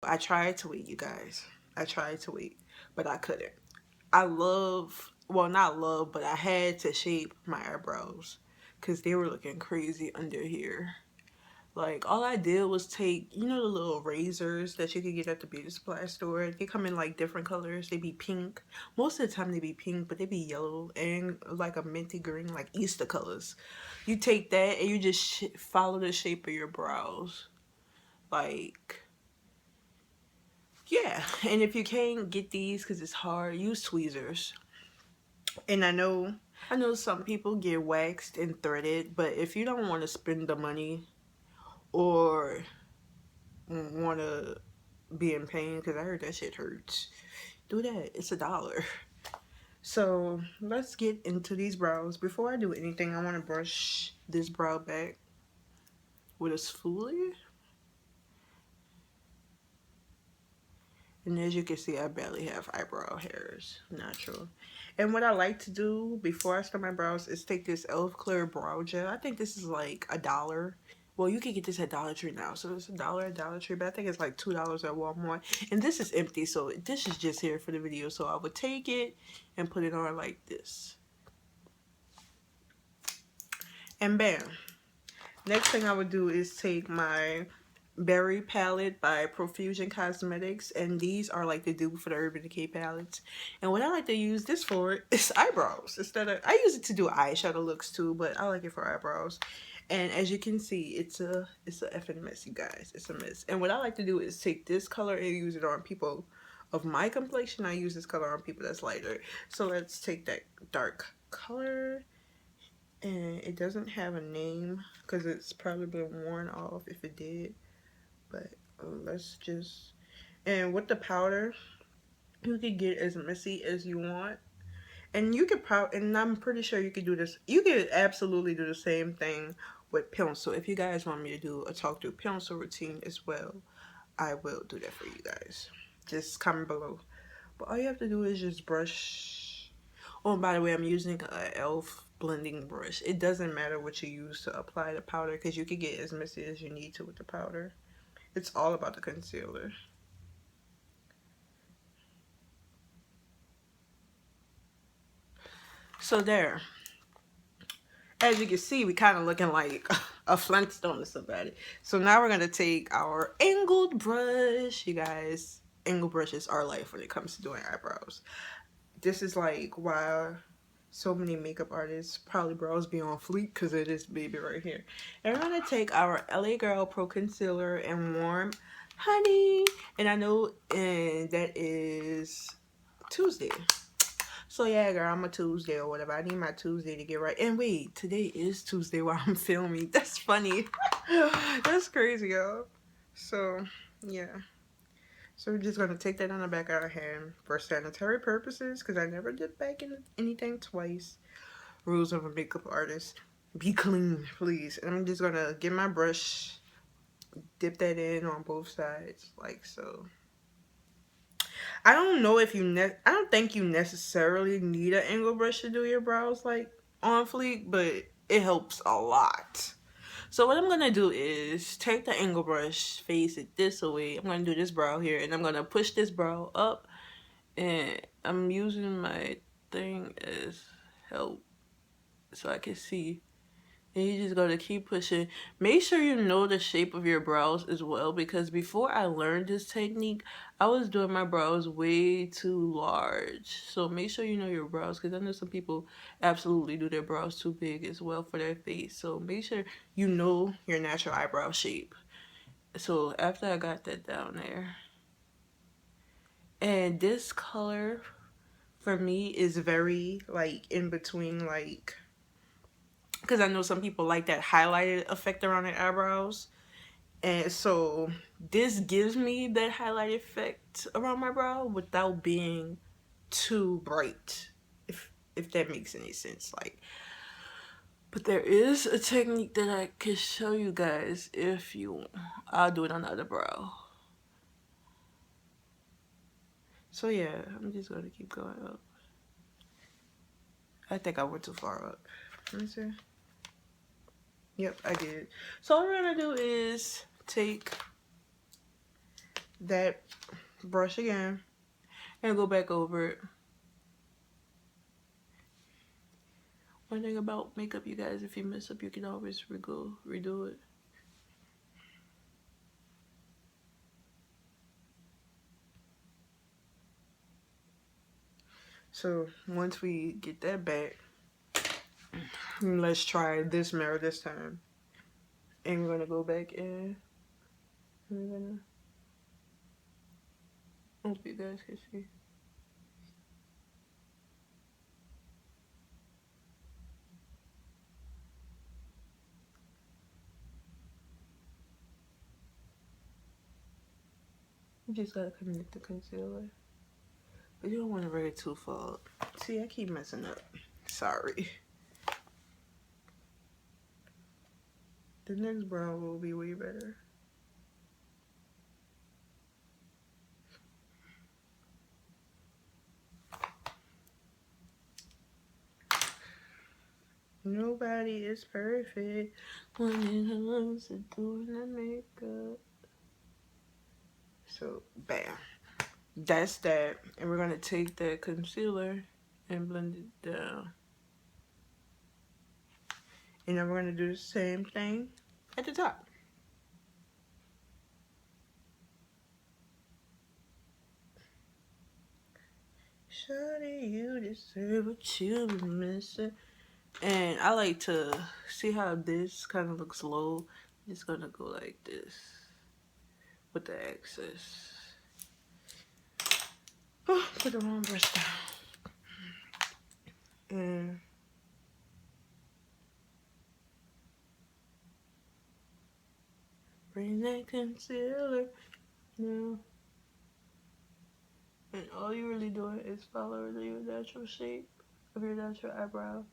I tried to wait, you guys. I tried to wait, but I couldn't. I love, well, not love, but I had to shape my eyebrows because they were looking crazy under here. Like, all I did was take, you know, the little razors that you could get at the beauty supply store. They come in like different colors. They be pink. Most of the time they be pink, but they be yellow and like a minty green, like Easter colors. You take that and you just follow the shape of your brows. Like, yeah. And if you can't get these because it's hard, use tweezers. And I know some people get waxed and threaded, but if you don't want to spend the money or want to be in pain, because I heard that shit hurts, do that. It's $1. So let's get into these brows. Before I do anything, I want to brush this brow back with a spoolie. And as you can see, I barely have eyebrow hairs, natural. And what I like to do before I start my brows is take this e.l.f. Clear Brow Gel. I think this is like $1. Well, you can get this at Dollar Tree now, so it's $1 at Dollar Tree, but I think it's like $2 at Walmart. And this is empty, so this is just here for the video. So I would take it and put it on like this. And bam. Next thing I would do is take my Berry palette by Profusion Cosmetics, and these are like the dupe for the Urban Decay palettes. And what I like to use this for is eyebrows. Instead of, I use it to do eyeshadow looks too, but I like it for eyebrows. And as you can see, it's a effing mess, you guys. It's a mess. And what I like to do is take this color and use it on people of my complexion. I use this color on people that's lighter. So let's take that dark color. And it doesn't have a name because it's probably been worn off if it did. But let's just, and with the powder, you can get as messy as you want. And you could and I'm pretty sure you could do this. You could absolutely do the same thing with pencil. If you guys want me to do a talk through pencil routine as well, I will do that for you guys. Just comment below. But all you have to do is just brush. Oh, and by the way, I'm using a e.l.f. blending brush. It doesn't matter what you use to apply the powder because you can get as messy as you need to with the powder. It's all about the concealer. So there. As you can see, we kind of looking like a Flintstone or somebody. So now we're going to take our angled brush. You guys, angled brushes are life when it comes to doing eyebrows. This is like why so many makeup artists probably brows be on fleek because of this baby right here. And we're going to take our LA Girl Pro Concealer and Warm Honey. And I know that is Tuesday. So yeah, girl, I'm a Tuesday or whatever. I need my Tuesday to get right. And wait, today is Tuesday while I'm filming. That's funny. That's crazy, y'all. So, yeah. So we're just going to take that on the back of our hand for sanitary purposes because I never dip back in anything twice. Rules of a makeup artist. Be clean, please. And I'm just going to get my brush, dip that in on both sides like so. I don't know if I don't think you necessarily need an angle brush to do your brows like on fleek, but it helps a lot. So what I'm going to do is take the angle brush, face it this way. I'm going to do this brow here, and I'm going to push this brow up, and I'm using my thing as help so I can see. And you just gotta keep pushing. Make sure you know the shape of your brows as well, because before I learned this technique, I was doing my brows way too large. So make sure you know your brows, because I know some people absolutely do their brows too big as well for their face. So make sure you know your natural eyebrow shape. So after I got that down there, and this color for me is very like in between, like, because I know some people like that highlighted effect around their eyebrows. And so this gives me that highlight effect around my brow without being too bright, if that makes any sense. Like, but there is a technique that I can show you guys if you want. I'll do it on the other brow. So yeah, I'm just going to keep going up. I think I went too far up. Let me see. Yep, I did. So all we're gonna do is take that brush again and go back over it. One thing about makeup, you guys, if you mess up, you can always redo it. So once we get that back, let's try this mirror this time. And we're gonna go back in. And we're gonna, hope you guys can see. You just gotta connect the concealer. But you don't want to bring it too far. See, I keep messing up. Sorry. The next brown will be way better. Nobody is perfect when it comes to doing the makeup. So, bam. That's that. And we're going to take that concealer and blend it down. And then we're going to do the same thing at the top. Shawty, you deserve what you've been missing. And I like to see how this kind of looks low. I'm just going to go like this with the excess. Oh, put the wrong brush down. And bring that concealer now. And all you're really doing is follow your natural shape of your natural eyebrow.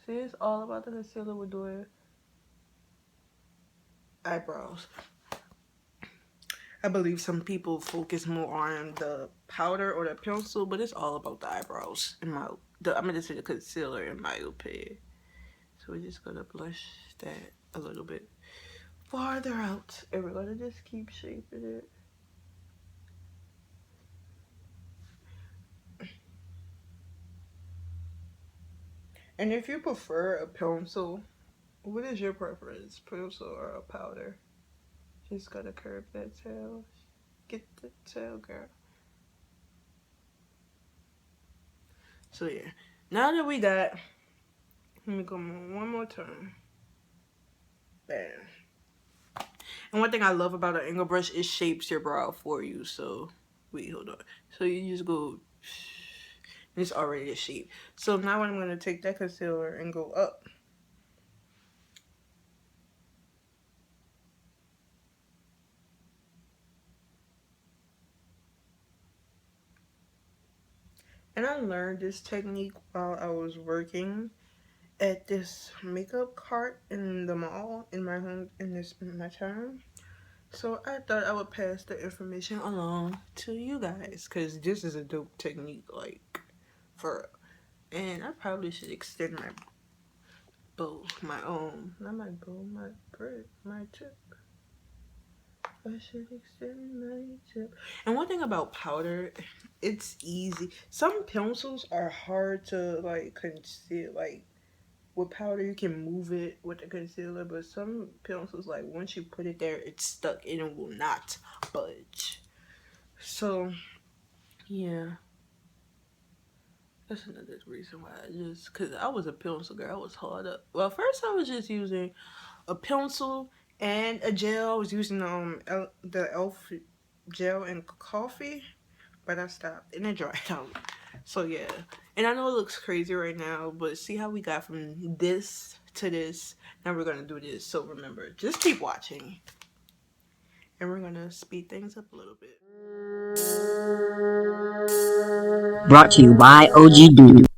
See, it's all about the concealer. We're doing eyebrows. I believe some people focus more on the powder or the pencil, but it's all about the eyebrows. I'm gonna say the concealer in my opinion. So we're just gonna blush that a little bit farther out, and we're gonna just keep shaping it. And if you prefer a pencil, what is your preference, pencil or a powder? Just gotta curve that tail. Get the tail, girl. So yeah, now that we got, let me go one more time. Bam. And one thing I love about an angle brush, it shapes your brow for you. So wait, hold on. So you just go, it's already a shape. So now I'm gonna take that concealer and go up. And I learned this technique while I was working at this makeup cart in the mall in my home in my town. So I thought I would pass the information along to you guys because this is a dope technique, like for real. And I probably should extend my bow, not my bow, my tip. I should extend my tip. And one thing about powder, it's easy. Some pencils are hard to like conceal. Like with powder, you can move it with the concealer, but some pencils, like once you put it there, it's stuck and it will not budge. So yeah, that's another reason why cause I was a pencil girl. I was hard up. Well, first I was just using a pencil and a gel. I was using the e.l.f. gel and coffee, but I stopped and it dried out. So yeah, and I know it looks crazy right now, but see how we got from this to this. Now we're gonna do this. So remember, just keep watching, and we're gonna speed things up a little bit. Brought to you by OG Dude.